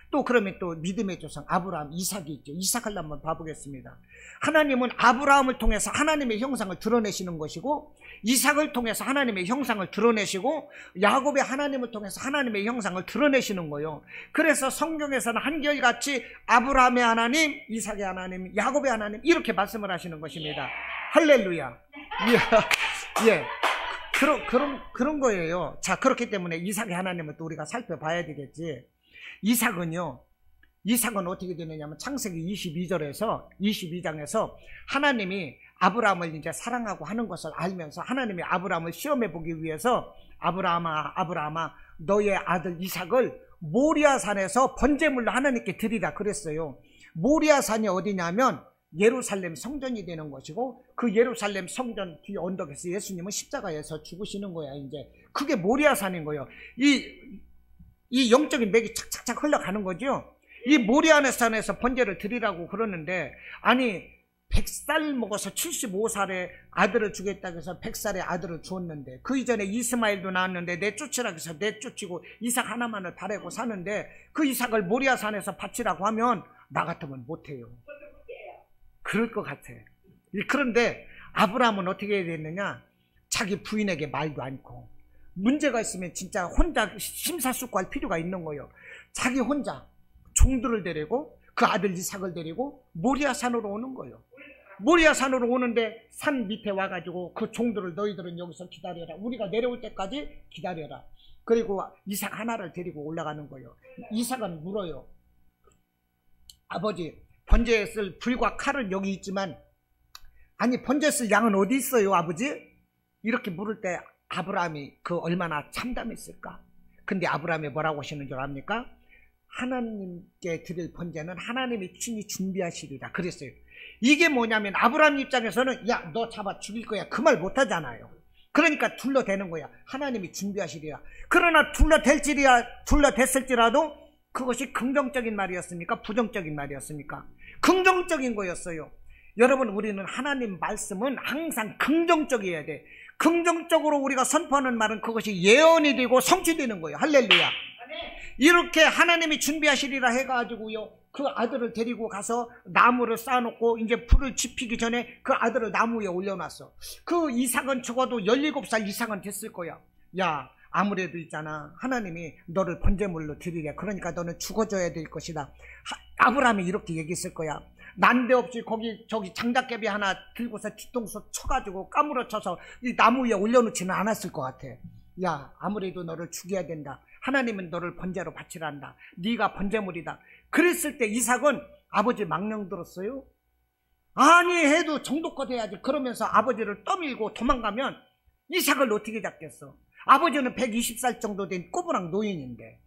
또 그러면 또 믿음의 조상 아브라함, 이삭이 있죠. 이삭을 한번 봐보겠습니다. 하나님은 아브라함을 통해서 하나님의 형상을 드러내시는 것이고, 이삭을 통해서 하나님의 형상을 드러내시고, 야곱의 하나님을 통해서 하나님의 형상을 드러내시는 거예요. 그래서 성경에서는 한결같이 아브라함의 하나님, 이삭의 하나님, 야곱의 하나님 이렇게 말씀을 하시는 것입니다. 할렐루야. 예. 그런 거예요. 자, 그렇기 때문에 이삭의 하나님을 또 우리가 살펴봐야 되겠지. 이삭은 어떻게 되느냐면 창세기 22장에서 하나님이 아브라함을 이제 사랑하고 하는 것을 알면서 하나님이 아브라함을 시험해 보기 위해서 아브라함아 너의 아들 이삭을 모리아산에서 번제물로 하나님께 드리라 그랬어요. 모리아산이 어디냐면 예루살렘 성전이 되는 것이고, 그 예루살렘 성전 뒤 언덕에서 예수님은 십자가에서 죽으시는 거야. 이제 그게 모리아산인 거예요. 이 영적인 맥이 착착착 흘러가는 거죠. 이 모리아산에서 번제를 드리라고 그러는데, 아니 100살 먹어서 75살에 아들을 주겠다고 해서 100살의 아들을 주었는데, 그 이전에 이스마엘도 낳았는데 내쫓으라고 해서 내쫓이고 이삭 하나만을 바라고 사는데, 그 이삭을 모리아산에서 바치라고 하면 나 같으면 못해요. 그럴 것 같아. 그런데 아브라함은 어떻게 해야 되느냐, 자기 부인에게 말도 않고, 문제가 있으면 진짜 혼자 심사숙고할 필요가 있는 거예요. 자기 혼자 종들을 데리고 그 아들 이삭을 데리고 모리아산으로 오는 거예요. 모리아산으로 오는데 산 밑에 와가지고 그 종들을 너희들은 여기서 기다려라, 우리가 내려올 때까지 기다려라. 그리고 이삭 하나를 데리고 올라가는 거예요. 이삭은 물어요. 아버지, 번제에 쓸 불과 칼은 여기 있지만, 아니 번제에 쓸 양은 어디 있어요 아버지? 이렇게 물을 때 아브라함이 그 얼마나 참담했을까. 근데 아브라함이 뭐라고 하시는 줄 압니까? 하나님께 드릴 번제는 하나님이 친히 준비하시리라 그랬어요. 이게 뭐냐면 아브라함 입장에서는 야 너 잡아 죽일 거야 그 말 못하잖아요. 그러니까 둘러대는 거야. 하나님이 준비하시리라. 그러나 둘러댔을지라도 그것이 긍정적인 말이었습니까? 부정적인 말이었습니까? 긍정적인 거였어요. 여러분, 우리는 하나님 말씀은 항상 긍정적이어야 돼. 긍정적으로 우리가 선포하는 말은 그것이 예언이 되고 성취되는 거예요. 할렐루야. 이렇게 하나님이 준비하시리라 해가지고요, 그 아들을 데리고 가서 나무를 쌓아놓고 이제 불을 지피기 전에 그 아들을 나무 위에 올려놨어. 그 이삭은 적어도 17살 이상은 됐을 거야. 야, 아무래도 있잖아, 하나님이 너를 번제물로 드리래. 그러니까 너는 죽어줘야 될 것이다. 아브라함이 이렇게 얘기했을 거야. 난데없이 저기 장작개비 하나 들고서 뒤통수 쳐가지고 까무러쳐서 이 나무 위에 올려놓지는 않았을 것 같아. 야, 아무래도 너를 죽여야 된다. 하나님은 너를 번제로 바치란다. 네가 번제물이다. 그랬을 때 이삭은 아버지 망령 들었어요? 아니 해도 정도껏 해야지. 그러면서 아버지를 떠밀고 도망가면 이삭을 어떻게 잡겠어? 아버지는 120살 정도 된 꼬부랑 노인인데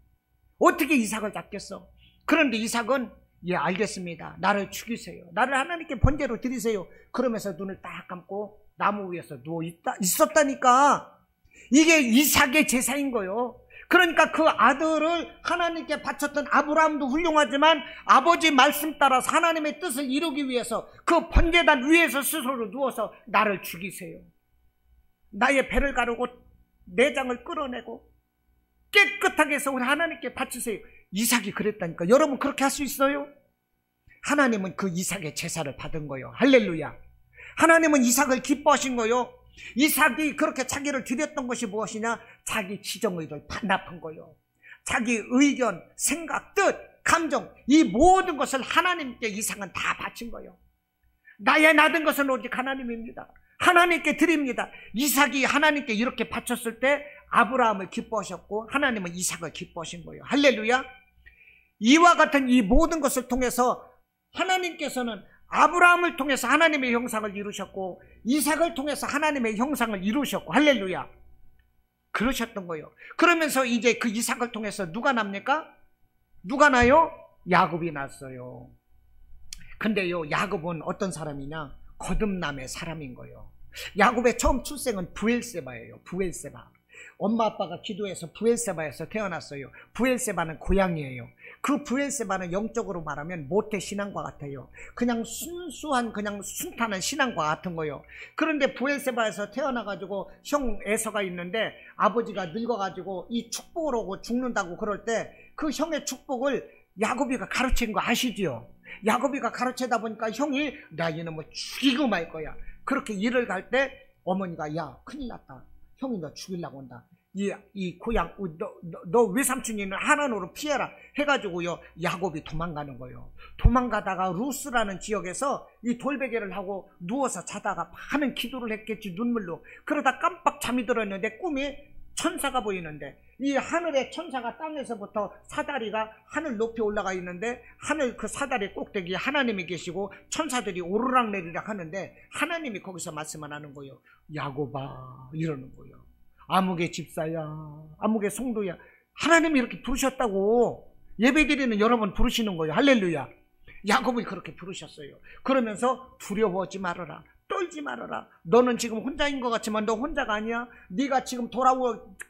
어떻게 이삭을 잡겠어? 그런데 이삭은 예 알겠습니다, 나를 죽이세요, 나를 하나님께 번제로 드리세요. 그러면서 눈을 딱 감고 나무 위에서 누워 있었다니까. 이게 이삭의 제사인 거요. 그러니까 그 아들을 하나님께 바쳤던 아브라함도 훌륭하지만 아버지 말씀 따라서 하나님의 뜻을 이루기 위해서 그 번제단 위에서 스스로 누워서 나를 죽이세요, 나의 배를 가르고 내장을 끌어내고 깨끗하게 해서 우리 하나님께 바치세요. 이삭이 그랬다니까. 여러분 그렇게 할 수 있어요? 하나님은 그 이삭의 제사를 받은 거예요. 할렐루야. 하나님은 이삭을 기뻐하신 거예요. 이삭이 그렇게 자기를 드렸던 것이 무엇이냐? 자기 지정의를 반납한 거예요. 자기 의견, 생각, 뜻, 감정, 이 모든 것을 하나님께 이삭은 다 바친 거예요. 나의 나된 것은 오직 하나님입니다. 하나님께 드립니다. 이삭이 하나님께 이렇게 바쳤을 때 아브라함을 기뻐하셨고 하나님은 이삭을 기뻐하신 거예요. 할렐루야. 이와 같은 이 모든 것을 통해서 하나님께서는 아브라함을 통해서 하나님의 형상을 이루셨고 이삭을 통해서 하나님의 형상을 이루셨고, 할렐루야, 그러셨던 거예요. 그러면서 이제 그 이삭을 통해서 누가 납니까? 누가 나요? 야곱이 났어요. 근데요, 야곱은 어떤 사람이냐? 거듭남의 사람인 거예요. 야곱의 처음 출생은 브엘세바예요. 브엘세바. 엄마 아빠가 기도해서 브엘세바에서 태어났어요. 브엘세바는 고향이에요. 그 브엘세바는 영적으로 말하면 모태 신앙과 같아요. 그냥 순수한 그냥 순탄한 신앙과 같은 거예요. 그런데 브엘세바에서 태어나가지고 형 에서가 있는데 아버지가 늙어가지고 이 축복을 오고 죽는다고 그럴 때 그 형의 축복을 야곱이가 가르친 거 아시죠? 야곱이가 가르치다 보니까 형이 나 이놈을 죽이고 말 거야. 그렇게 일을 갈 때 어머니가 야 큰일 났다, 형이 너 죽이려고 온다, 이 고향 너 외삼촌이 있는 하나노로 피해라 해가지고요 야곱이 도망가는 거예요. 도망가다가 루스라는 지역에서 이 돌베개를 하고 누워서 자다가 많은 기도를 했겠지, 눈물로. 그러다 깜빡 잠이 들었는데 꿈이 천사가 보이는데 이 하늘의 천사가 땅에서부터 사다리가 하늘 높이 올라가 있는데 하늘 그 사다리 꼭대기에 하나님이 계시고 천사들이 오르락내리락 하는데 하나님이 거기서 말씀을 하는 거예요. 야곱아 이러는 거예요. 아무개 집사야, 아무개 성도야. 하나님이 이렇게 부르셨다고. 예배드리는 여러분 부르시는 거예요. 할렐루야. 야곱을 그렇게 부르셨어요. 그러면서 두려워하지 말아라, 떨지 말아라. 너는 지금 혼자인 것 같지만 너 혼자가 아니야. 네가 지금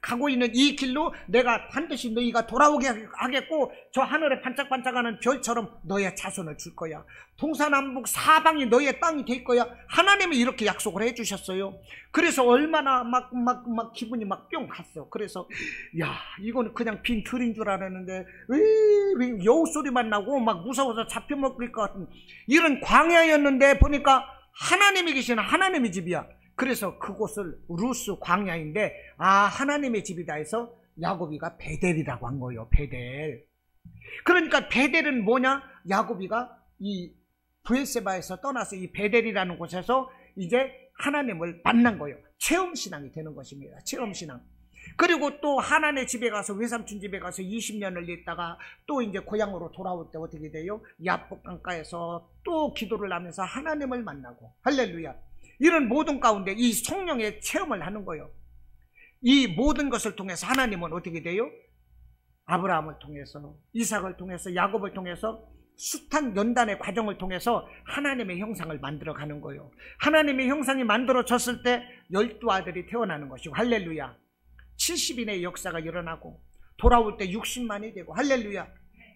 가고 있는 이 길로 내가 반드시 너희가 돌아오게 하겠고 저 하늘에 반짝반짝하는 별처럼 너의 자손을 줄 거야. 동서남북 사방이 너의 땅이 될 거야. 하나님이 이렇게 약속을 해주셨어요. 그래서 얼마나 막 기분이 막 뿅 갔어. 그래서 야 이거는 그냥 빈 들인 줄 알았는데 여우 소리만 나고 막 무서워서 잡혀먹을 것 같은 이런 광야였는데 보니까 하나님이 계시는 하나님의 집이야. 그래서 그곳을 루스 광야인데 하나님의 집이다 해서 야곱이가 베델이라고 한 거예요. 베델. 그러니까 베델은 뭐냐? 야곱이가 이 브엘세바에서 떠나서 이 베델이라는 곳에서 이제 하나님을 만난 거예요. 체험신앙이 되는 것입니다. 체험신앙. 그리고 또 하나님의 집에 가서 외삼촌 집에 가서 20년을 있다가 또 이제 고향으로 돌아올 때 어떻게 돼요? 야복 강가에서 또 기도를 하면서 하나님을 만나고, 할렐루야. 이런 모든 가운데 이 성령의 체험을 하는 거예요. 이 모든 것을 통해서 하나님은 어떻게 돼요? 아브라함을 통해서, 이삭을 통해서, 야곱을 통해서 숱한 연단의 과정을 통해서 하나님의 형상을 만들어가는 거예요. 하나님의 형상이 만들어졌을 때 12아들이 태어나는 것이고, 할렐루야. 70인의 역사가 일어나고 돌아올 때 60만이 되고, 할렐루야.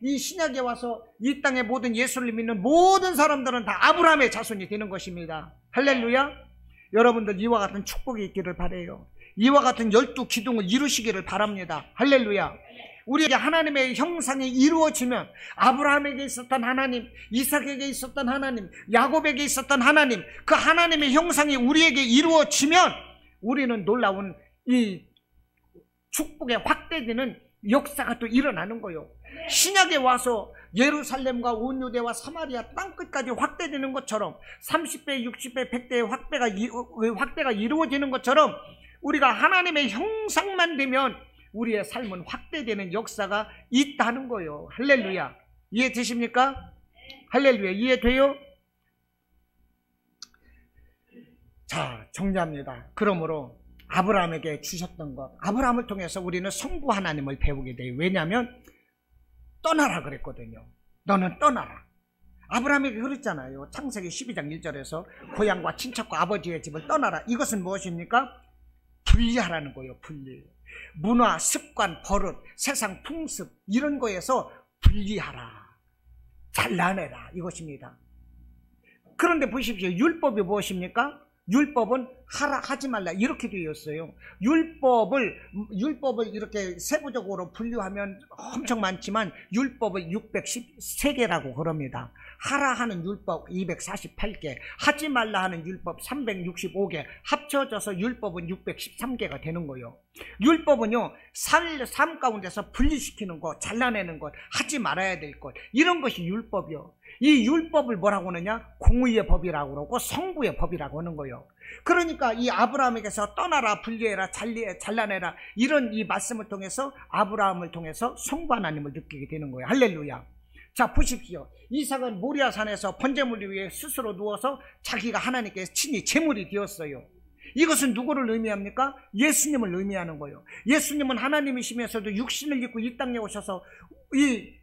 이 신약에 와서 이 땅의 모든 예수를 믿는 모든 사람들은 다 아브라함의 자손이 되는 것입니다. 할렐루야. 여러분들 이와 같은 축복이 있기를 바라요. 이와 같은 12기둥을 이루시기를 바랍니다. 할렐루야. 우리에게 하나님의 형상이 이루어지면 아브라함에게 있었던 하나님, 이삭에게 있었던 하나님, 야곱에게 있었던 하나님, 그 하나님의 형상이 우리에게 이루어지면 우리는 놀라운 이 축복의 확대되는 역사가 또 일어나는 거예요. 신약에 와서 예루살렘과 온 유대와 사마리아 땅끝까지 확대되는 것처럼 30배, 60배, 100배의 확대가 이루어지는 것처럼 우리가 하나님의 형상만 되면 우리의 삶은 확대되는 역사가 있다는 거예요. 할렐루야. 이해되십니까? 할렐루야. 이해돼요? 자, 정리합니다. 그러므로 아브라함에게 주셨던 것, 아브라함을 통해서 우리는 성부 하나님을 배우게 돼요. 왜냐하면 떠나라 그랬거든요. 너는 떠나라. 아브라함에게 그랬잖아요. 창세기 12장 1절에서 고향과 친척과 아버지의 집을 떠나라. 이것은 무엇입니까? 분리하라는 거예요. 분리. 문화, 습관, 버릇, 세상 풍습 이런 거에서 분리하라, 잘라내라 이것입니다. 그런데 보십시오. 율법이 무엇입니까? 율법은 하라 하지 말라 이렇게 되어 있어요. 율법을 이렇게 세부적으로 분류하면 엄청 많지만 율법을 613개라고 그럽니다. 하라 하는 율법 248개, 하지 말라 하는 율법 365개, 합쳐져서 율법은 613개가 되는 거예요. 율법은요, 삶 가운데서 분리시키는 것, 잘라내는 것, 하지 말아야 될 것, 이런 것이 율법이요. 이 율법을 뭐라고 하느냐? 공의의 법이라고 그러고 성부의 법이라고 하는 거예요. 그러니까 이 아브라함에게서 떠나라, 분리해라, 잘라내라 이런 이 말씀을 통해서 아브라함을 통해서 성부 하나님을 느끼게 되는 거예요. 할렐루야. 자, 보십시오. 이삭은 모리아산에서 번제물을 위해 스스로 누워서 자기가 하나님께 친히 제물이 되었어요. 이것은 누구를 의미합니까? 예수님을 의미하는 거예요. 예수님은 하나님이시면서도 육신을 입고 이 땅에 오셔서 이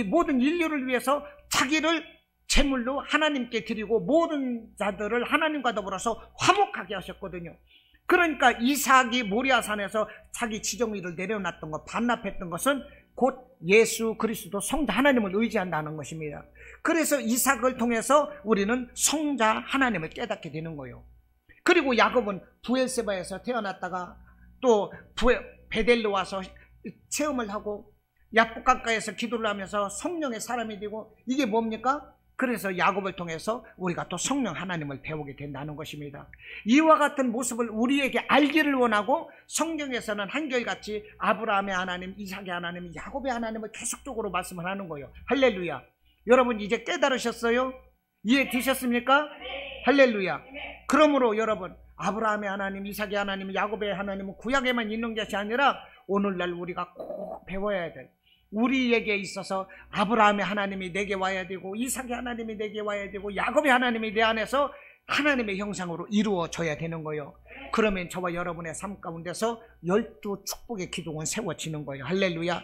모든 인류를 위해서 자기를 제물로 하나님께 드리고 모든 자들을 하나님과 더불어서 화목하게 하셨거든요. 그러니까 이삭이 모리아산에서 자기 지정의를 내려놨던 것, 반납했던 것은 곧 예수 그리스도 성자 하나님을 의지한다는 것입니다. 그래서 이삭을 통해서 우리는 성자 하나님을 깨닫게 되는 거예요. 그리고 야곱은 부엘세바에서 태어났다가 또 베델로 와서 체험을 하고 야복강가에서 기도를 하면서 성령의 사람이 되고, 이게 뭡니까? 그래서 야곱을 통해서 우리가 또 성령 하나님을 배우게 된다는 것입니다. 이와 같은 모습을 우리에게 알기를 원하고 성경에서는 한결같이 아브라함의 하나님, 이삭의 하나님, 야곱의 하나님을 계속적으로 말씀을 하는 거예요. 할렐루야. 여러분 이제 깨달으셨어요? 이해되셨습니까? 할렐루야. 그러므로 여러분, 아브라함의 하나님, 이삭의 하나님, 야곱의 하나님은 구약에만 있는 것이 아니라 오늘날 우리가 꼭 배워야 될, 우리에게 있어서 아브라함의 하나님이 내게 와야 되고 이삭의 하나님이 내게 와야 되고 야곱의 하나님이 내 안에서 하나님의 형상으로 이루어져야 되는 거예요. 그러면 저와 여러분의 삶 가운데서 12 축복의 기둥은 세워지는 거예요. 할렐루야.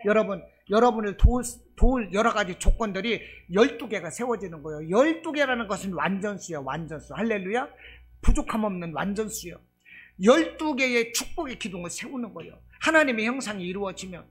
여러분을 도울 여러 가지 조건들이 12개가 세워지는 거예요. 12개라는 것은 완전수예요. 완전수. 할렐루야. 부족함 없는 완전수예요. 12개의 축복의 기둥을 세우는 거예요. 하나님의 형상이 이루어지면,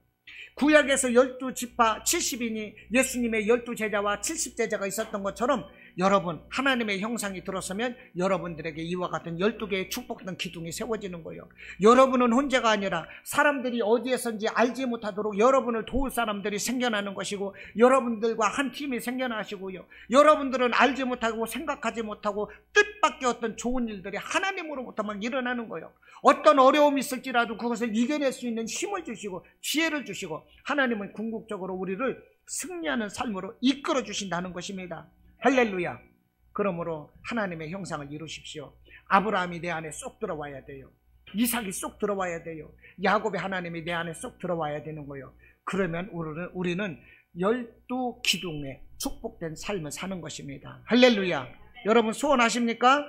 구약에서 12지파 70인이 예수님의 12제자와 70제자가 있었던 것처럼 여러분 하나님의 형상이 들어서면 여러분들에게 이와 같은 12개의 축복된 기둥이 세워지는 거예요. 여러분은 혼자가 아니라 사람들이 어디에선지 알지 못하도록 여러분을 도울 사람들이 생겨나는 것이고, 여러분들과 한 팀이 생겨나시고요, 여러분들은 알지 못하고 생각하지 못하고 뜻밖의 어떤 좋은 일들이 하나님으로부터 막 일어나는 거예요. 어떤 어려움이 있을지라도 그것을 이겨낼 수 있는 힘을 주시고 지혜를 주시고 하나님은 궁극적으로 우리를 승리하는 삶으로 이끌어 주신다는 것입니다. 할렐루야. 그러므로 하나님의 형상을 이루십시오. 아브라함이 내 안에 쏙 들어와야 돼요. 이삭이 쏙 들어와야 돼요. 야곱의 하나님이 내 안에 쏙 들어와야 되는 거예요. 그러면 우리는 12기둥의 축복된 삶을 사는 것입니다. 할렐루야. 여러분 소원하십니까?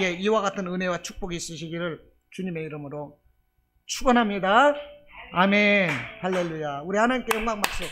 예, 이와 같은 은혜와 축복이 있으시기를 주님의 이름으로 축원합니다. 아멘. 할렐루야. 우리 하나님께 영광 박수.